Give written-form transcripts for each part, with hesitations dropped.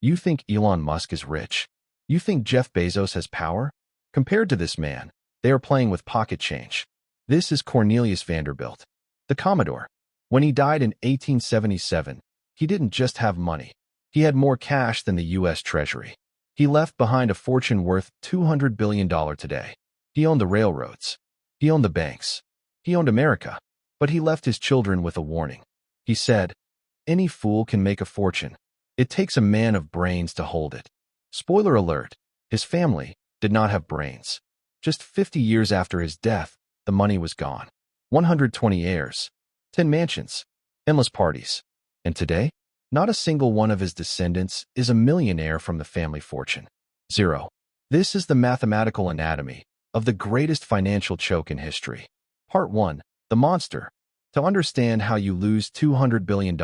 You think Elon Musk is rich? You think Jeff Bezos has power? Compared to this man, they are playing with pocket change. This is Cornelius Vanderbilt, the Commodore. When he died in 1877, he didn't just have money. He had more cash than the US Treasury. He left behind a fortune worth $200 billion today. He owned the railroads. He owned the banks. He owned America. But he left his children with a warning. He said, "Any fool can make a fortune. It takes a man of brains to hold it." Spoiler alert, his family did not have brains. Just 50 years after his death, the money was gone. 120 heirs, 10 mansions, endless parties. And today, not a single one of his descendants is a millionaire from the family fortune. Zero. This is the mathematical anatomy of the greatest financial choke in history. Part 1. The Monster. To understand how you lose $200 billion,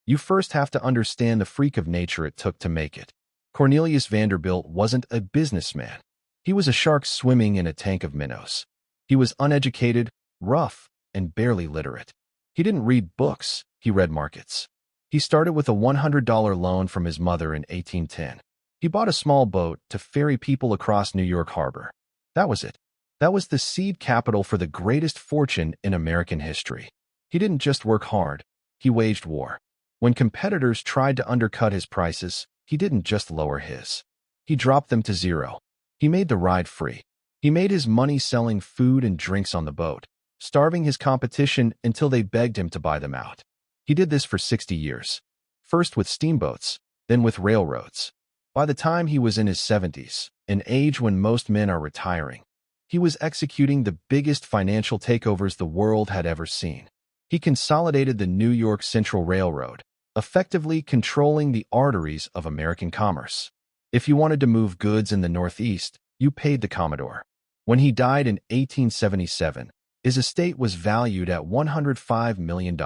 you first have to understand the freak of nature it took to make it. Cornelius Vanderbilt wasn't a businessman. He was a shark swimming in a tank of minnows. He was uneducated, rough, and barely literate. He didn't read books, he read markets. He started with a $100 loan from his mother in 1810. He bought a small boat to ferry people across New York Harbor. That was it. That was the seed capital for the greatest fortune in American history. He didn't just work hard, he waged war. When competitors tried to undercut his prices, he didn't just lower his. He dropped them to zero. He made the ride free. He made his money selling food and drinks on the boat, starving his competition until they begged him to buy them out. He did this for 60 years, first with steamboats, then with railroads. By the time he was in his 70s, an age when most men are retiring, he was executing the biggest financial takeovers the world had ever seen. He consolidated the New York Central Railroad, effectively controlling the arteries of American commerce. If you wanted to move goods in the Northeast, you paid the Commodore. When he died in 1877, his estate was valued at $105 million.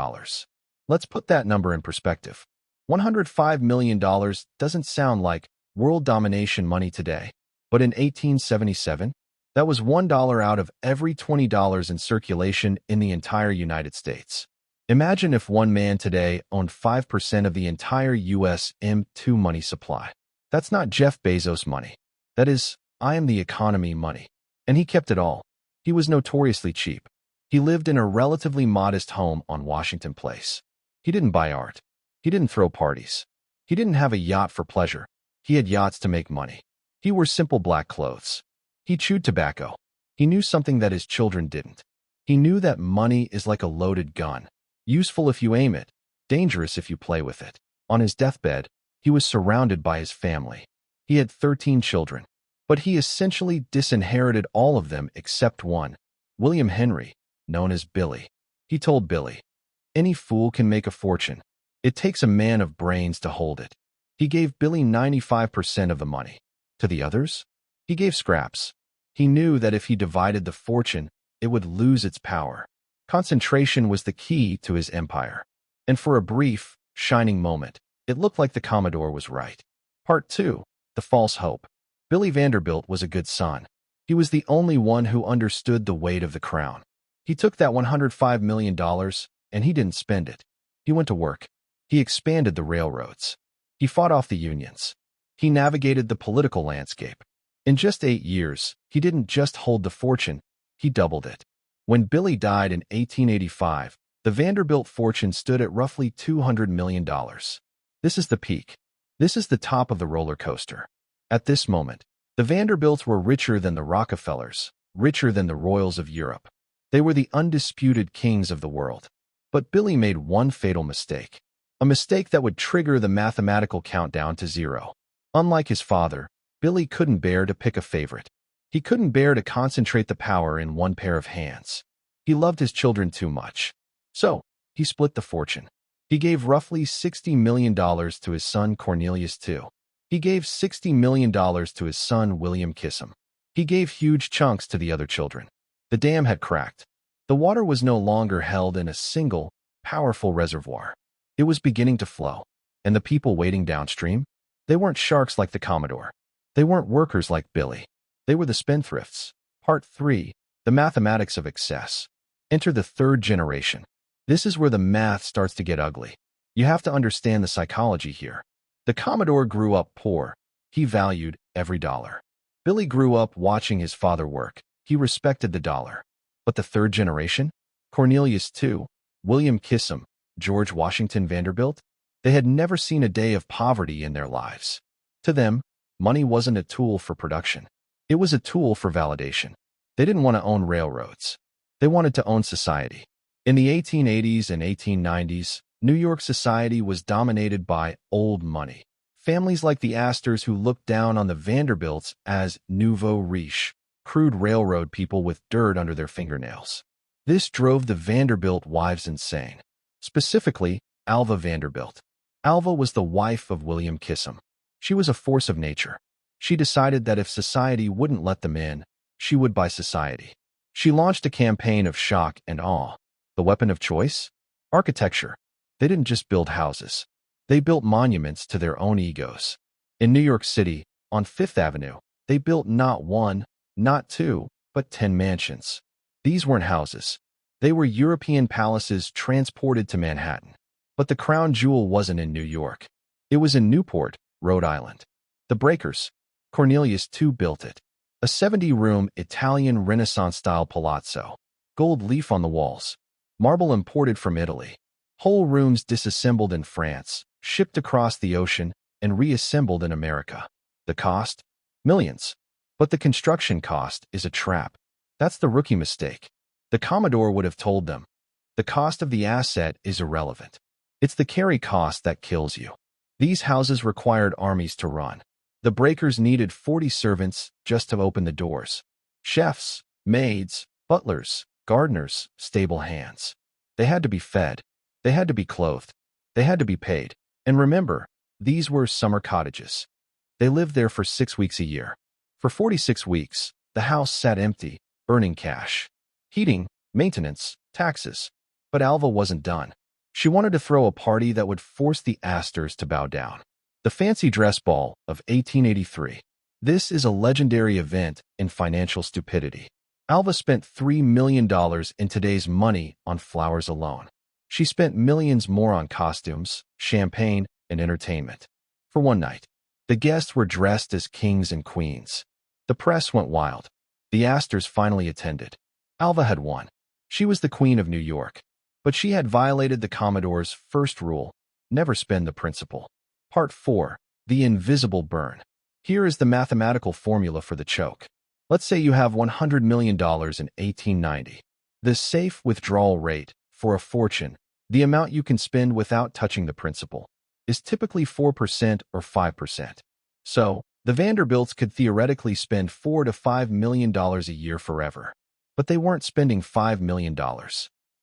Let's put that number in perspective. $105 million doesn't sound like world domination money today, but in 1877, that was $1 out of every $20 in circulation in the entire United States. Imagine if one man today owned 5% of the entire US M2 money supply. That's not Jeff Bezos money. That is, I am the economy money. And he kept it all. He was notoriously cheap. He lived in a relatively modest home on Washington Place. He didn't buy art. He didn't throw parties. He didn't have a yacht for pleasure. He had yachts to make money. He wore simple black clothes. He chewed tobacco. He knew something that his children didn't. He knew that money is like a loaded gun. Useful if you aim it, dangerous if you play with it. On his deathbed, he was surrounded by his family. He had 13 children, but he essentially disinherited all of them except one, William Henry, known as Billy. He told Billy, "Any fool can make a fortune. It takes a man of brains to hold it." He gave Billy 95% of the money. To the others, he gave scraps. He knew that if he divided the fortune, it would lose its power. Concentration was the key to his empire. And for a brief, shining moment, it looked like the Commodore was right. Part 2. The False Hope. Billy Vanderbilt was a good son. He was the only one who understood the weight of the crown. He took that $105 million, and he didn't spend it. He went to work. He expanded the railroads. He fought off the unions. He navigated the political landscape. In just 8 years, he didn't just hold the fortune, he doubled it. When Billy died in 1885, the Vanderbilt fortune stood at roughly $200 million. This is the peak. This is the top of the roller coaster. At this moment, the Vanderbilts were richer than the Rockefellers, richer than the royals of Europe. They were the undisputed kings of the world. But Billy made one fatal mistake. A mistake that would trigger the mathematical countdown to zero. Unlike his father, Billy couldn't bear to pick a favorite. He couldn't bear to concentrate the power in one pair of hands. He loved his children too much. So, he split the fortune. He gave roughly $60 million to his son Cornelius II. He gave $60 million to his son William Kissam. He gave huge chunks to the other children. The dam had cracked. The water was no longer held in a single, powerful reservoir. It was beginning to flow. And the people waiting downstream? They weren't sharks like the Commodore. They weren't workers like Billy. They were the spendthrifts. Part 3. The Mathematics of Excess. Enter the third generation. This is where the math starts to get ugly. You have to understand the psychology here. The Commodore grew up poor. He valued every dollar. Billy grew up watching his father work. He respected the dollar. But the third generation? Cornelius II, William Kissam, George Washington Vanderbilt? They had never seen a day of poverty in their lives. To them, money wasn't a tool for production. It was a tool for validation. They didn't want to own railroads. They wanted to own society. In the 1880s and 1890s, New York society was dominated by old money. Families like the Astors who looked down on the Vanderbilts as nouveau riche, crude railroad people with dirt under their fingernails. This drove the Vanderbilt wives insane. Specifically, Alva Vanderbilt. Alva was the wife of William Kissam. She was a force of nature. She decided that if society wouldn't let them in, she would buy society. She launched a campaign of shock and awe. The weapon of choice? Architecture. They didn't just build houses. They built monuments to their own egos. In New York City, on Fifth Avenue, they built not one, not two, but 10 mansions. These weren't houses. They were European palaces transported to Manhattan. But the crown jewel wasn't in New York. It was in Newport, Rhode Island. The Breakers. Cornelius II built it. A 70-room Italian Renaissance-style palazzo. Gold leaf on the walls. Marble imported from Italy. Whole rooms disassembled in France, shipped across the ocean, and reassembled in America. The cost? Millions. But the construction cost is a trap. That's the rookie mistake. The Commodore would have told them. The cost of the asset is irrelevant. It's the carry cost that kills you. These houses required armies to run. The Breakers needed 40 servants just to open the doors. Chefs, maids, butlers, gardeners, stable hands. They had to be fed. They had to be clothed. They had to be paid. And remember, these were summer cottages. They lived there for 6 weeks a year. For 46 weeks, the house sat empty, burning cash. Heating, maintenance, taxes. But Alva wasn't done. She wanted to throw a party that would force the Astors to bow down. The Fancy Dress Ball of 1883. This is a legendary event in financial stupidity. Alva spent $3 million in today's money on flowers alone. She spent millions more on costumes, champagne, and entertainment. For one night, the guests were dressed as kings and queens. The press went wild. The Astors finally attended. Alva had won. She was the queen of New York. But she had violated the Commodore's first rule, never spend the principal. Part 4. The Invisible Burn. Here is the mathematical formula for the choke. Let's say you have $100 million in 1890. The safe withdrawal rate, for a fortune, the amount you can spend without touching the principal, is typically 4% or 5%. So, the Vanderbilts could theoretically spend $4 to $5 million a year forever. But they weren't spending $5 million.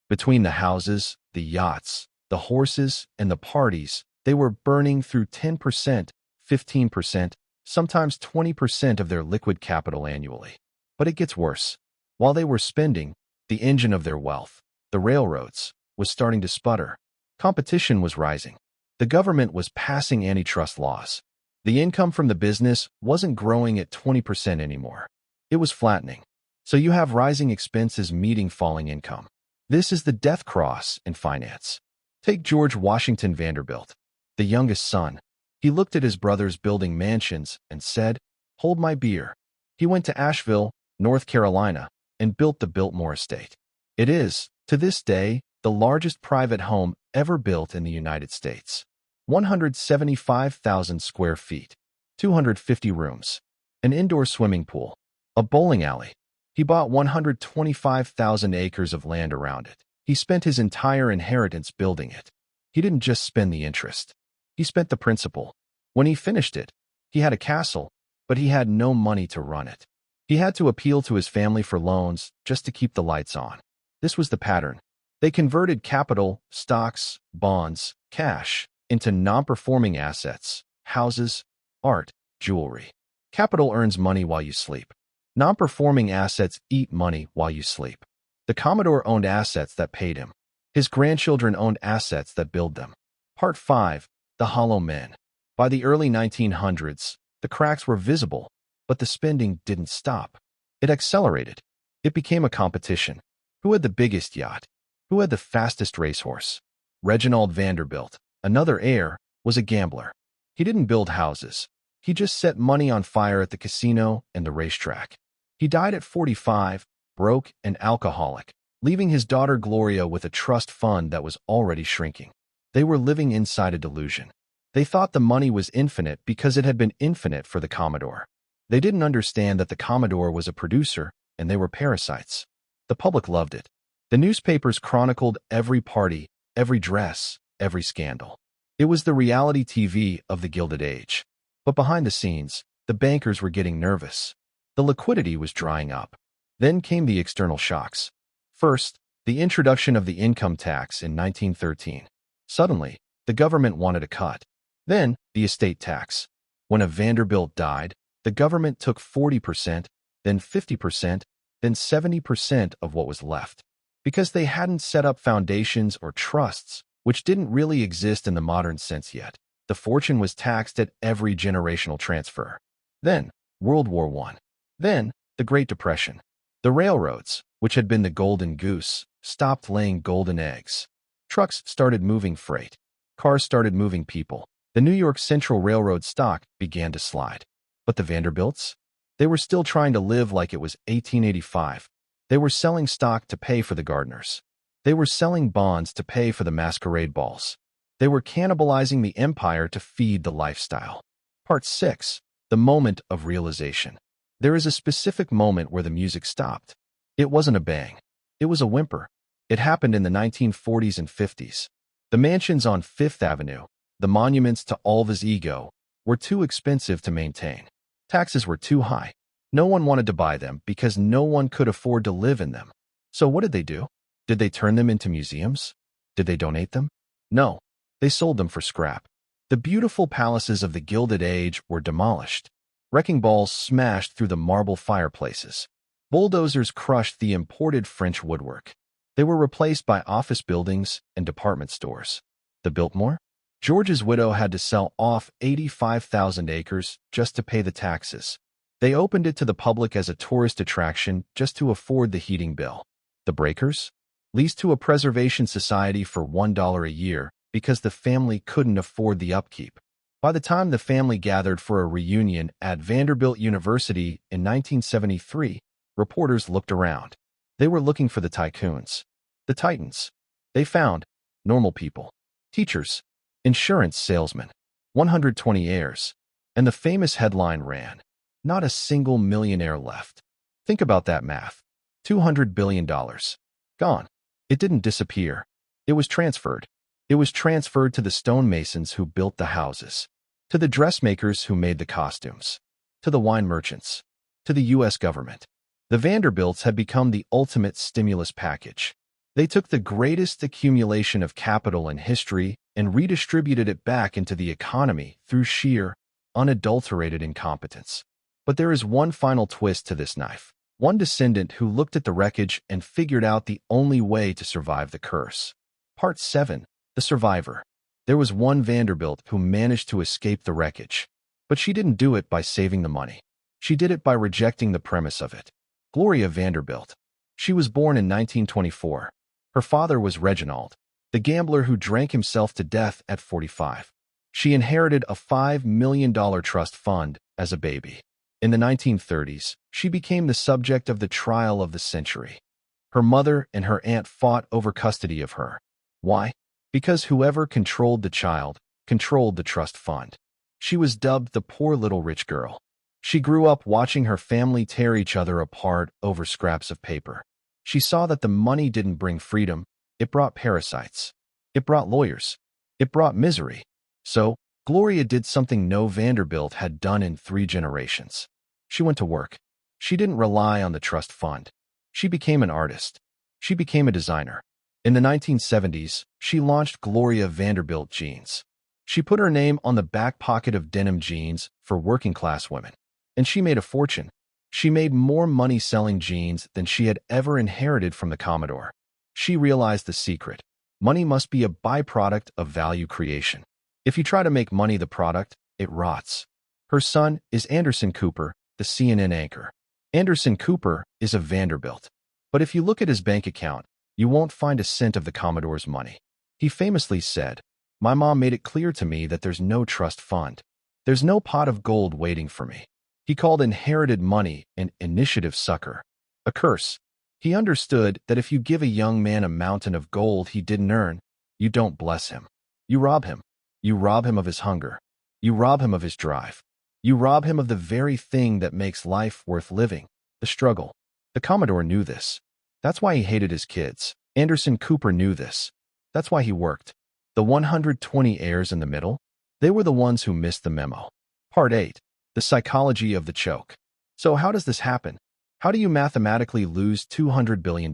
Between the houses, the yachts, the horses, and the parties, they were burning through 10%, 15%, sometimes 20% of their liquid capital annually. But it gets worse. While they were spending, the engine of their wealth, the railroads, was starting to sputter. Competition was rising. The government was passing antitrust laws. The income from the business wasn't growing at 20% anymore. It was flattening. So you have rising expenses meeting falling income. This is the death cross in finance. Take George Washington Vanderbilt, the youngest son. He looked at his brothers building mansions and said, "Hold my beer." He went to Asheville, North Carolina, and built the Biltmore estate. It is, to this day, the largest private home ever built in the United States. 175,000 square feet, 250 rooms, an indoor swimming pool, a bowling alley. He bought 125,000 acres of land around it. He spent his entire inheritance building it. He didn't just spend the interest. He spent the principal. When he finished it, he had a castle, but he had no money to run it. He had to appeal to his family for loans just to keep the lights on. This was the pattern. They converted capital, stocks, bonds, cash, into non-performing assets, houses, art, jewelry. Capital earns money while you sleep. Non-performing assets eat money while you sleep. The Commodore owned assets that paid him. His grandchildren owned assets that billed them. Part 5. The Hollow Men. By the early 1900s, the cracks were visible, but the spending didn't stop. It accelerated. It became a competition. Who had the biggest yacht? Who had the fastest racehorse? Reginald Vanderbilt, another heir, was a gambler. He didn't build houses. He just set money on fire at the casino and the racetrack. He died at 45, broke and alcoholic, leaving his daughter Gloria with a trust fund that was already shrinking. They were living inside a delusion. They thought the money was infinite because it had been infinite for the Commodore. They didn't understand that the Commodore was a producer and they were parasites. The public loved it. The newspapers chronicled every party, every dress, every scandal. It was the reality TV of the Gilded Age. But behind the scenes, the bankers were getting nervous. The liquidity was drying up. Then came the external shocks. First, the introduction of the income tax in 1913. Suddenly, the government wanted a cut. Then, the estate tax. When a Vanderbilt died, the government took 40%, then 50%, then 70% of what was left. Because they hadn't set up foundations or trusts, which didn't really exist in the modern sense yet. The fortune was taxed at every generational transfer. Then, World War I. Then, the Great Depression. The railroads, which had been the golden goose, stopped laying golden eggs. Trucks started moving freight. Cars started moving people. The New York Central Railroad stock began to slide. But the Vanderbilts? They were still trying to live like it was 1885. They were selling stock to pay for the gardeners. They were selling bonds to pay for the masquerade balls. They were cannibalizing the empire to feed the lifestyle. Part 6. The moment of realization. There is a specific moment where the music stopped. It wasn't a bang. It was a whimper. It happened in the 1940s and 50s. The mansions on Fifth Avenue, the monuments to Alva's ego, were too expensive to maintain. Taxes were too high. No one wanted to buy them because no one could afford to live in them. So what did they do? Did they turn them into museums? Did they donate them? No. They sold them for scrap. The beautiful palaces of the Gilded Age were demolished. Wrecking balls smashed through the marble fireplaces. Bulldozers crushed the imported French woodwork. They were replaced by office buildings and department stores. The Biltmore? George's widow had to sell off 85,000 acres just to pay the taxes. They opened it to the public as a tourist attraction just to afford the heating bill. The Breakers? Leased to a preservation society for $1 a year because the family couldn't afford the upkeep. By the time the family gathered for a reunion at Vanderbilt University in 1973, reporters looked around. They were looking for the tycoons, the titans. They found normal people, teachers, insurance salesmen, 120 heirs, and the famous headline ran, "Not a single millionaire left." Think about that math. $200 billion. Gone. It didn't disappear. It was transferred. It was transferred to the stonemasons who built the houses, to the dressmakers who made the costumes, to the wine merchants, to the U.S. government. The Vanderbilts had become the ultimate stimulus package. They took the greatest accumulation of capital in history and redistributed it back into the economy through sheer, unadulterated incompetence. But there is one final twist to this knife. One descendant who looked at the wreckage and figured out the only way to survive the curse. Part 7. The Survivor. There was one Vanderbilt who managed to escape the wreckage. But she didn't do it by saving the money. She did it by rejecting the premise of it. Gloria Vanderbilt. She was born in 1924. Her father was Reginald, the gambler who drank himself to death at 45. She inherited a $5 million trust fund as a baby. In the 1930s, she became the subject of the trial of the century. Her mother and her aunt fought over custody of her. Why? Because whoever controlled the child controlled the trust fund. She was dubbed the poor little rich girl. She grew up watching her family tear each other apart over scraps of paper. She saw that the money didn't bring freedom, it brought parasites. It brought lawyers. It brought misery. So, Gloria did something no Vanderbilt had done in 3 generations. She went to work. She didn't rely on the trust fund. She became an artist. She became a designer. In the 1970s, she launched Gloria Vanderbilt jeans. She put her name on the back pocket of denim jeans for working-class women. And she made a fortune. She made more money selling jeans than she had ever inherited from the Commodore. She realized the secret. Money must be a byproduct of value creation. If you try to make money the product, it rots. Her son is Anderson Cooper, the CNN anchor. Anderson Cooper is a Vanderbilt. But if you look at his bank account, you won't find a cent of the Commodore's money. He famously said, "My mom made it clear to me that there's no trust fund. There's no pot of gold waiting for me. He called inherited money an initiative sucker, a curse. He understood that if you give a young man a mountain of gold he didn't earn, you don't bless him. You rob him. You rob him of his hunger. You rob him of his drive. You rob him of the very thing that makes life worth living, the struggle. The Commodore knew this. That's why he hated his kids. Anderson Cooper knew this. That's why he worked. The 120 heirs in the middle? They were the ones who missed the memo. Part 8. The psychology of the choke. So how does this happen? How do you mathematically lose $200 billion?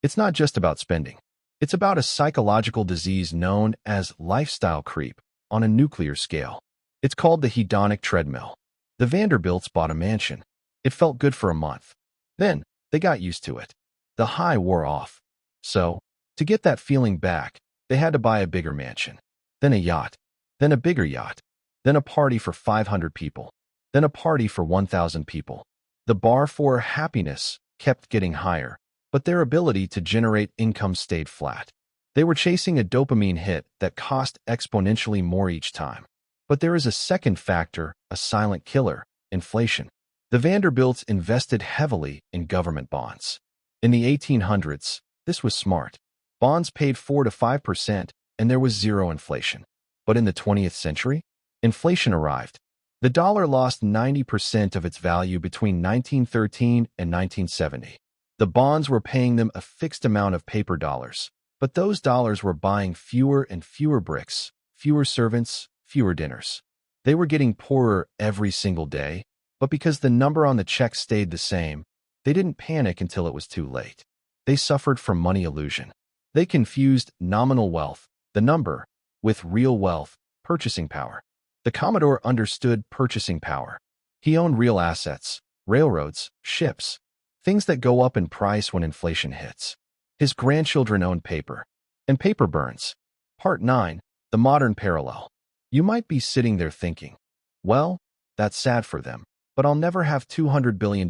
It's not just about spending. It's about a psychological disease known as lifestyle creep on a nuclear scale. It's called the hedonic treadmill. The Vanderbilts bought a mansion. It felt good for a month. Then, they got used to it. The high wore off. So, to get that feeling back, they had to buy a bigger mansion. Then a yacht. Then a bigger yacht. Then a party for 500 people. Then a party for 1,000 people. The bar for happiness kept getting higher, but their ability to generate income stayed flat. They were chasing a dopamine hit that cost exponentially more each time. But there is a second factor, a silent killer, inflation. The Vanderbilts invested heavily in government bonds. In the 1800s, this was smart. Bonds paid 4 to 5%, and there was zero inflation. But in the 20th century, inflation arrived. The dollar lost 90% of its value between 1913 and 1970. The bonds were paying them a fixed amount of paper dollars, but those dollars were buying fewer and fewer bricks, fewer servants, fewer dinners. They were getting poorer every single day, but because the number on the check stayed the same, they didn't panic until it was too late. They suffered from money illusion. They confused nominal wealth, the number, with real wealth, purchasing power. The Commodore understood purchasing power. He owned real assets, railroads, ships, things that go up in price when inflation hits. His grandchildren owned paper, and paper burns. Part 9. The modern parallel. You might be sitting there thinking, well, that's sad for them, but I'll never have $200 billion,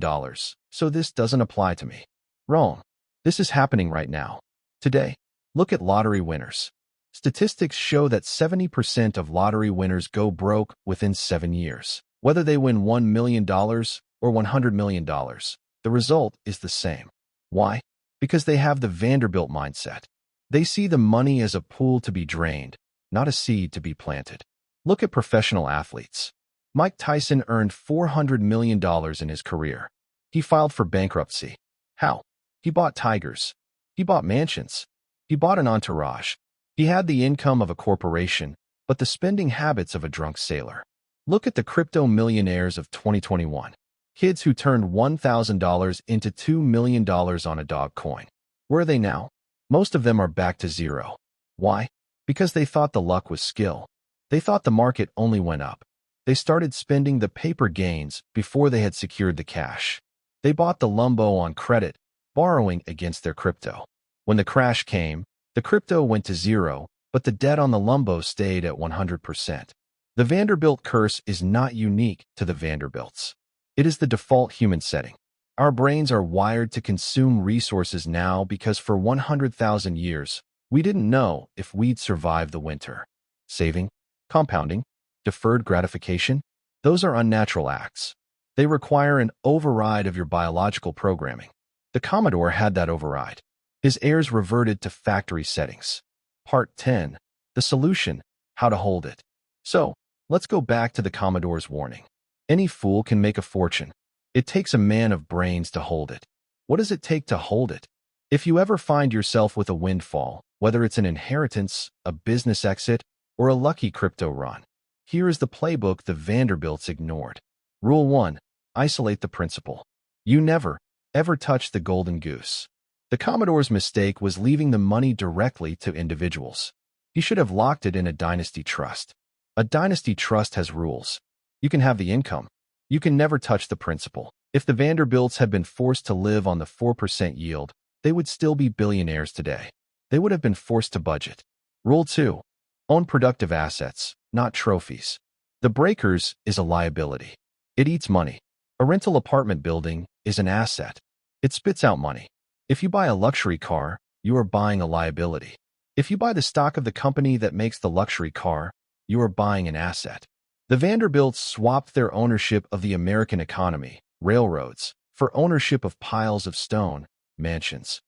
so this doesn't apply to me. Wrong. This is happening right now. Today, look at lottery winners. Statistics show that 70% of lottery winners go broke within 7 years. Whether they win $1 million or $100 million, the result is the same. Why? Because they have the Vanderbilt mindset. They see the money as a pool to be drained, not a seed to be planted. Look at professional athletes. Mike Tyson earned $400 million in his career. He filed for bankruptcy. How? He bought tigers. He bought mansions. He bought an entourage. He had the income of a corporation, but the spending habits of a drunk sailor. Look at the crypto millionaires of 2021. Kids who turned $1,000 into $2 million on a dog coin. Where are they now? Most of them are back to zero. Why? Because they thought the luck was skill. They thought the market only went up. They started spending the paper gains before they had secured the cash. They bought the lumbo on credit, borrowing against their crypto. When the crash came, the crypto went to zero, but the debt on the lumbo stayed at 100%. The Vanderbilt curse is not unique to the Vanderbilts. It is the default human setting. Our brains are wired to consume resources now because for 100,000 years, we didn't know if we'd survive the winter. Saving, compounding, deferred gratification, those are unnatural acts. They require an override of your biological programming. The Commodore had that override. His heirs reverted to factory settings. Part 10. The solution, how to hold it. So, let's go back to the Commodore's warning. Any fool can make a fortune. It takes a man of brains to hold it. What does it take to hold it? If you ever find yourself with a windfall, whether it's an inheritance, a business exit, or a lucky crypto run, here is the playbook the Vanderbilts ignored. Rule 1. Isolate the principal. You never, ever touch the golden goose. The Commodore's mistake was leaving the money directly to individuals. He should have locked it in a dynasty trust. A dynasty trust has rules. You can have the income. You can never touch the principal. If the Vanderbilts had been forced to live on the 4% yield, they would still be billionaires today. They would have been forced to budget. Rule 2. Own productive assets, not trophies. The breakers is a liability. It eats money. A rental apartment building is an asset. It spits out money. If you buy a luxury car, you are buying a liability. If you buy the stock of the company that makes the luxury car, you are buying an asset. The The Vanderbilts swapped their ownership of the American economy, railroads, for ownership of piles of stone, mansions.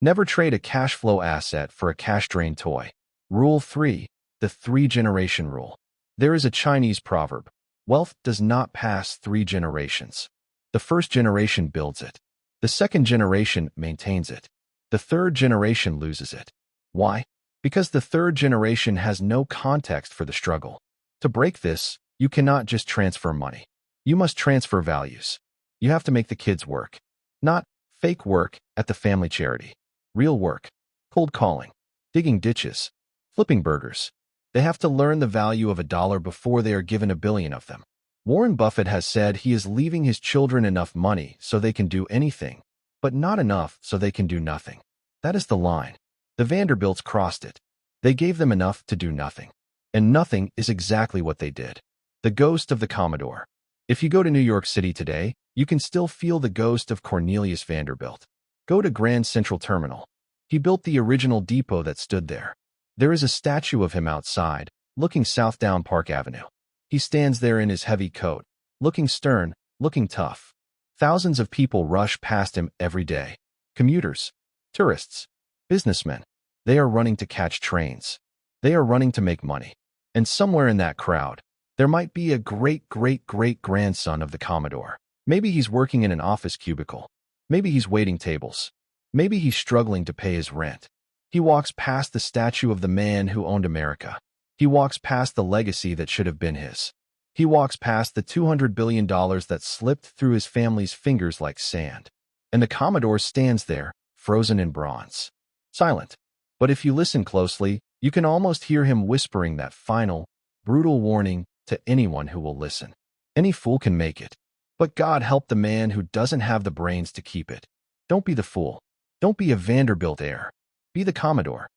Never trade a cash flow asset for a cash drain toy. Rule 3. The three-generation rule. There is a Chinese proverb: wealth does not pass 3 generations. The first generation builds it. The second generation maintains it. The third generation loses it. Why? Because the third generation has no context for the struggle. To break this, you cannot just transfer money. You must transfer values. You have to make the kids work. Not fake work at the family charity. Real work. Cold calling. Digging ditches. Flipping burgers. They have to learn the value of $1 before they are given $1 billion of them. Warren Buffett has said he is leaving his children enough money so they can do anything, but not enough so they can do nothing. That is the line. The Vanderbilts crossed it. They gave them enough to do nothing. And nothing is exactly what they did. The ghost of the Commodore. If you go to New York City today, you can still feel the ghost of Cornelius Vanderbilt. Go to Grand Central Terminal. He built the original depot that stood there. There is a statue of him outside, looking south down Park Avenue. He stands there in his heavy coat, looking stern, looking tough. Thousands of people rush past him every day. Commuters, tourists, businessmen. They are running to catch trains. They are running to make money. And somewhere in that crowd, there might be a great-great-great-grandson of the Commodore. Maybe he's working in an office cubicle. Maybe he's waiting tables. Maybe he's struggling to pay his rent. He walks past the statue of the man who owned America. He walks past the legacy that should have been his. He walks past the $200 billion that slipped through his family's fingers like sand. And the Commodore stands there, frozen in bronze. Silent. But if you listen closely, you can almost hear him whispering that final, brutal warning to anyone who will listen. Any fool can make it. But God help the man who doesn't have the brains to keep it. Don't be the fool. Don't be a Vanderbilt heir. Be the Commodore.